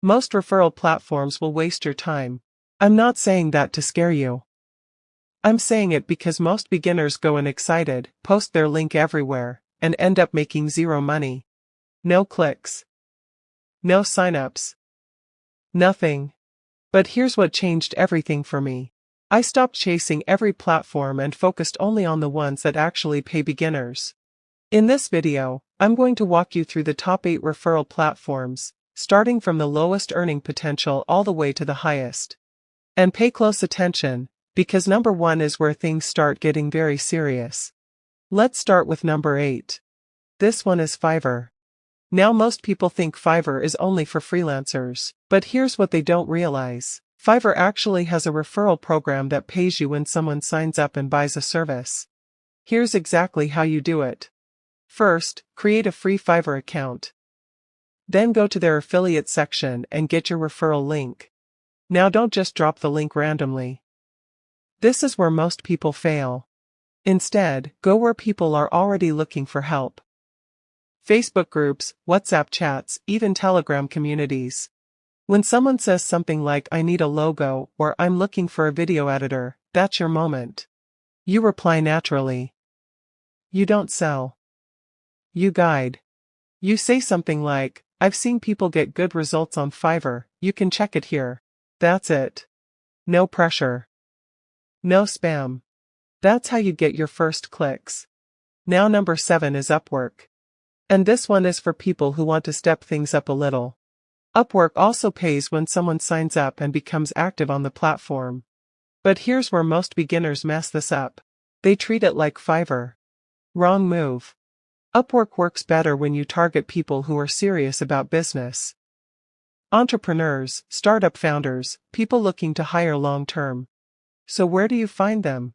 Most referral platforms will waste your time. I'm not saying that to scare you. I'm saying it because most beginners go in excited, post their link everywhere, and end up making zero money. No clicks. No signups. Nothing. But here's what changed everything for me. I stopped chasing every platform and focused only on the ones that actually pay beginners. In this video, I'm going to walk you through the top 8 referral platforms, starting from the lowest earning potential all the way to the highest. And pay close attention, because number 1 is where things start getting very serious. Let's start with number 8. This one is Fiverr. Now most people think Fiverr is only for freelancers, but here's what they don't realize. Fiverr actually has a referral program that pays you when someone signs up and buys a service. Here's exactly how you do it. First, create a free Fiverr account. Then go to their affiliate section and get your referral link. Now don't just drop the link randomly. This is where most people fail. Instead, go where people are already looking for help. Facebook groups, WhatsApp chats, even Telegram communities. When someone says something like "I need a logo" or "I'm looking for a video editor," that's your moment. You reply naturally. You don't sell. You guide. You say something like, "I've seen people get good results on Fiverr, you can check it here." That's it. No pressure. No spam. That's how you get your first clicks. Now number 7 is Upwork. And this one is for people who want to step things up a little. Upwork also pays when someone signs up and becomes active on the platform. But here's where most beginners mess this up. They treat it like Fiverr. Wrong move. Upwork works better when you target people who are serious about business. Entrepreneurs, startup founders, people looking to hire long-term. So where do you find them?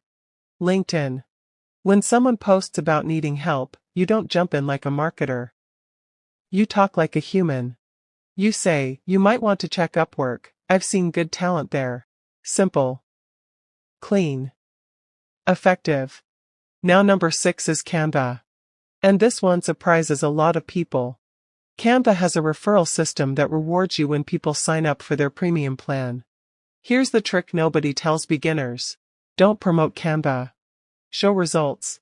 LinkedIn. When someone posts about needing help, you don't jump in like a marketer. You talk like a human. You say, "You might want to check Upwork, I've seen good talent there." Simple. Clean. Effective. Now number 6 is Canva. And this one surprises a lot of people. Canva has a referral system that rewards you when people sign up for their premium plan. Here's the trick nobody tells beginners. Don't promote Canva. Show results.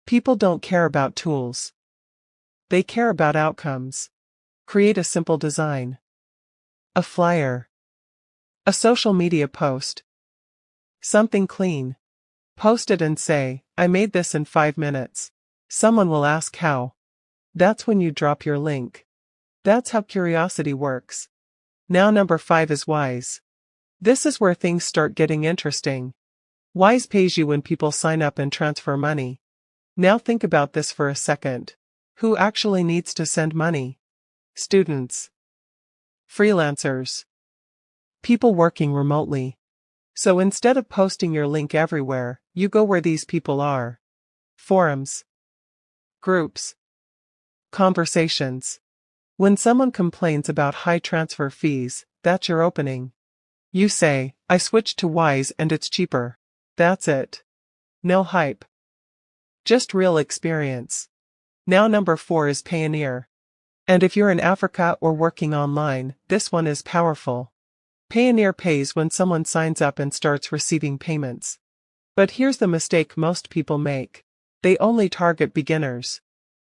People don't care about tools. They care about outcomes. Create a simple design. A flyer. A social media post. Something clean. Post it and say, "I made this in 5 minutes. Someone will ask how." That's when you drop your link. That's how curiosity works. Now number 5 is Wise. This is where things start getting interesting. Wise pays you when people sign up and transfer money. Now think about this for a second. Who actually needs to send money? Students. Freelancers. People working remotely. So instead of posting your link everywhere, you go where these people are. Forums. Groups. Conversations. When someone complains about high transfer fees, that's your opening. You say, "I switched to Wise and it's cheaper." That's it. No hype. Just real experience. Now number 4 is Payoneer. And if you're in Africa or working online, this one is powerful. Payoneer pays when someone signs up and starts receiving payments. But here's the mistake most people make. They only target beginners.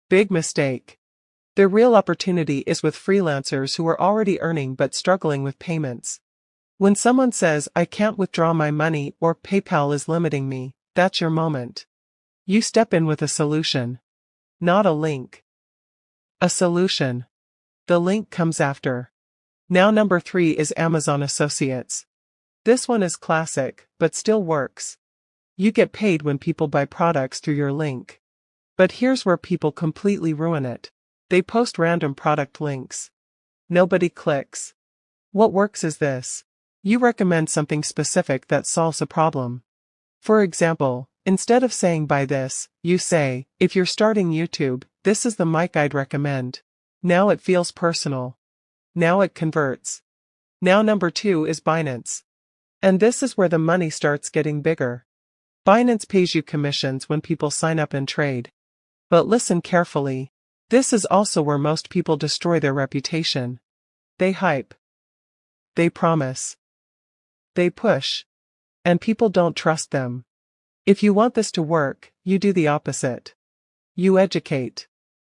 Big mistake. The real opportunity is with freelancers who are already earning but struggling with payments. When someone says, "I can't withdraw my money" or "PayPal is limiting me," that's your moment. You step in with a solution. Not a link. A solution. The link comes after. Now number 3 is Amazon Associates. This one is classic, but still works. You get paid when people buy products through your link. But here's where people completely ruin it. They post random product links. Nobody clicks. What works is this. You recommend something specific that solves a problem. For example, instead of saying "buy this," you say, "If you're starting YouTube, this is the mic I'd recommend." Now it feels personal. Now it converts. Now number 2 is Binance. And this is where the money starts getting bigger. Binance pays you commissions when people sign up and trade. But listen carefully. This is also where most people destroy their reputation. They hype. They promise. They push. And people don't trust them. If you want this to work, you do the opposite. You educate.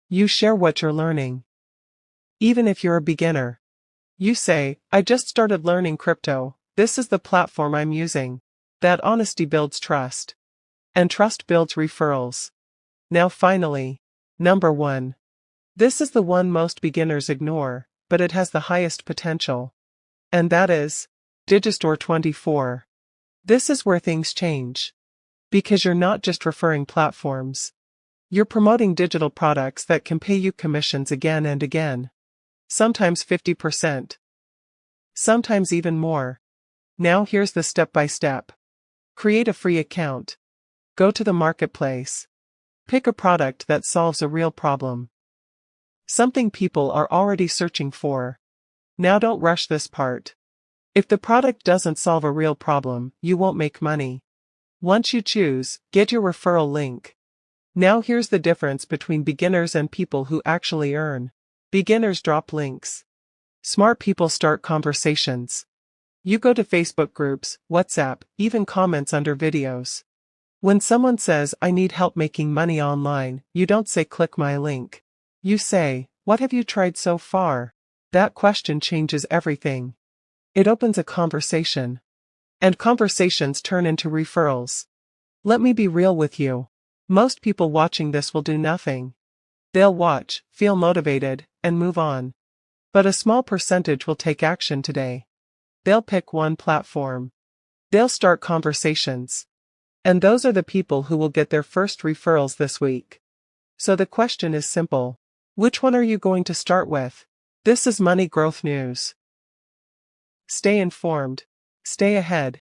You share what you're learning. Even if you're a beginner. You say, I just started learning crypto, this is the platform I'm using. That honesty builds trust. And trust builds referrals. Now finally. Number 1. This is the one most beginners ignore, but it has the highest potential. And that is Digistore 24. This is where things change. Because you're not just referring platforms. You're promoting digital products that can pay you commissions again and again. Sometimes 50%. Sometimes even more. Now here's the step-by-step. Create a free account. Go to the marketplace. Pick a product that solves a real problem. Something people are already searching for. Now don't rush this part. If the product doesn't solve a real problem, you won't make money. Once you choose, get your referral link. Now here's the difference between beginners and people who actually earn. Beginners drop links. Smart people start conversations. You go to Facebook groups, WhatsApp, even comments under videos. When someone says, I need help making money online, you don't say click my link. You say, what have you tried so far? That question changes everything. It opens a conversation. And conversations turn into referrals. Let me be real with you. Most people watching this will do nothing. They'll watch, feel motivated, and move on. But a small percentage will take action today. They'll pick one platform. They'll start conversations. And those are the people who will get their first referrals this week. So the question is simple. Which one are you going to start with? This is Money Growth News. Stay informed. Stay ahead.